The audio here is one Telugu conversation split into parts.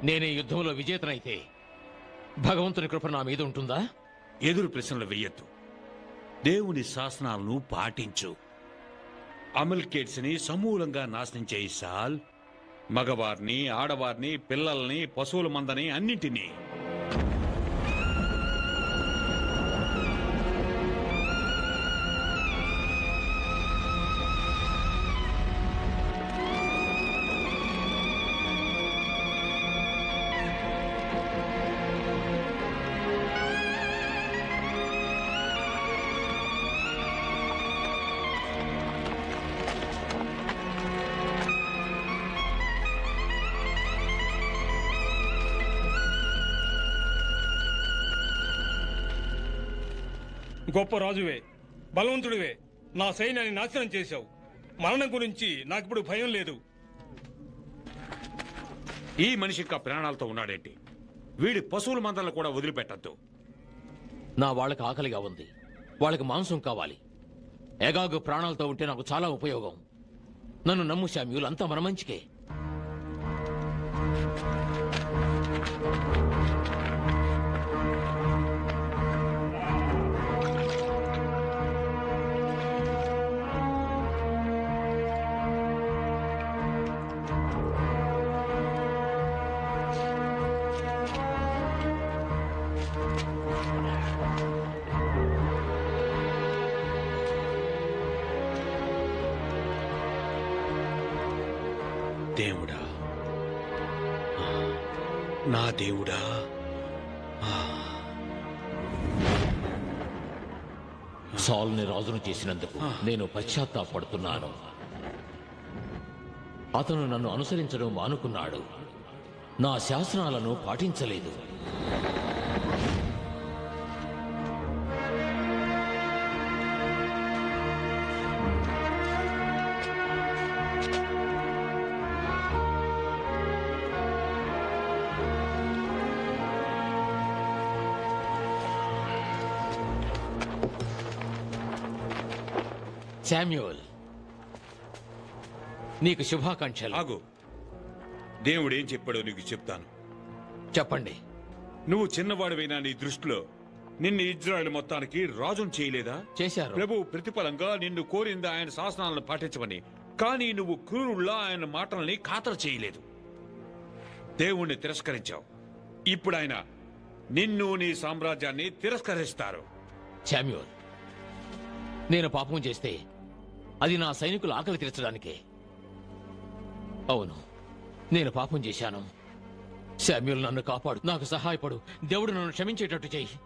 నేనే యుద్ధంలో విజేతనైతే భగవంతుని కృప నా మీద ఉంటుందా? ఎదురు ప్రశ్నలు వెయ్యొద్దు. దేవుని శాసనాలను పాటించు. అమల్కేట్స్ ని సమూలంగా నాశనం చేయి సాల్. మగవారిని, ఆడవారిని, పిల్లల్ని, పశువుల మందని అన్నింటినీ. గొప్ప రాజువే, బలవంతుడివే, నా సైన్యాన్ని నాశనం చేశావు. మరణం గురించి నాకిప్పుడు భయం లేదు. ఈ మనిషి ఇంకా ప్రాణాలతో ఉన్నాడేంటి? వీడి పశువుల మందలను కూడా వదిలిపెట్టద్దు. నా వాళ్ళకి ఆకలిగా ఉంది, వాళ్ళకి మాంసం కావాలి. ఎగాగు ప్రాణాలతో ఉంటే నాకు చాలా ఉపయోగం. నన్ను నమ్ము శామ్యూల్, అంతా మన మంచికే. దేవుడా, నా దేవుడా, సాల్ని రాజును చేసినందుకు నేను పశ్చాత్తాపడుతున్నాను. అతను నన్ను అనుసరించడం మానుకున్నాడు, నా శాసనాలను పాటించలేదు. శామ్యూల్, నీకు శుభాకాంక్షలు. ఆగు. దేవుడేం చెప్పాడో నీకు చెప్తాను. చెప్పండి. నువ్వు చిన్నవాడివైనా నీ దృష్టిలో నిన్ను ఇజ్రాయెల్ మొత్తానికి రాజును చేయలేదా? చేశారు. ప్రభు ప్రతిఫలంగా నిన్ను కోరింది ఆయన శాసనాలను పాటించమని. కానీ నువ్వు క్రూరుల్లా ఆయన మాటల్ని ఖాతరు చేయలేదు. దేవుణ్ణి తిరస్కరించావు. ఇప్పుడు ఆయన నిన్ను, నీ సామ్రాజ్యాన్ని తిరస్కరిస్తారు. శామ్యూల్, నేను పాపం చేస్తే అది నా సైనికుల ఆకలి తీర్చడానికే. అవును, నేను పాపం చేశాను. శామ్యూల్, నన్ను కాపాడు, నాకు సహాయపడు. దేవుడు నన్ను క్షమించేటట్టు చెయ్యి.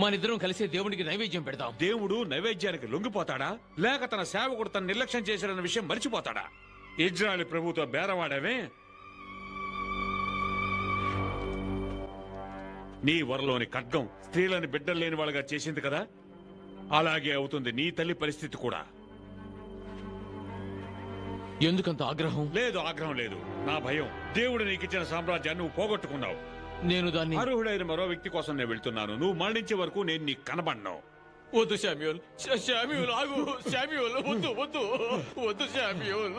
మనిద్దరం కలిసి దేవునికి నైవేద్యం పెడతాం. దేవుడు నైవేద్యానికి లొంగిపోతాడా? లేక తన సేవకుడు తన నిర్లక్ష్యం చేశాడన్న విషయం మర్చిపోతాడా? ఇజ్రాయెల్ ప్రభుతో బేరవాడమే. నీ వరలోని ఖడ్గం స్త్రీలని బిడ్డలు లేని వాళ్ళగా చేసింది కదా, అలాగే అవుతుంది నీ తల్లి పరిస్థితి కూడా. ఎందుకంత ఆగ్రహం? లేదు, ఆగ్రహం లేదు, నా భయం. దేవుడు నీకిచ్చిన సామ్రాజ్యాన్ని నువ్వు పోగొట్టుకున్నావు. నేను దాన్ని అర్హుడైన మరో వ్యక్తి కోసం నేను వెళ్తున్నాను. నువ్వు మరణించే వరకు నేను నీకు కనబడ్డావు. వద్దు శామ్యూల్, శామ్యూల్ ఆగు. శామ్యూల్, వద్దు వద్దు వద్దు శామ్యూల్.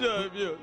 శామ్యూల్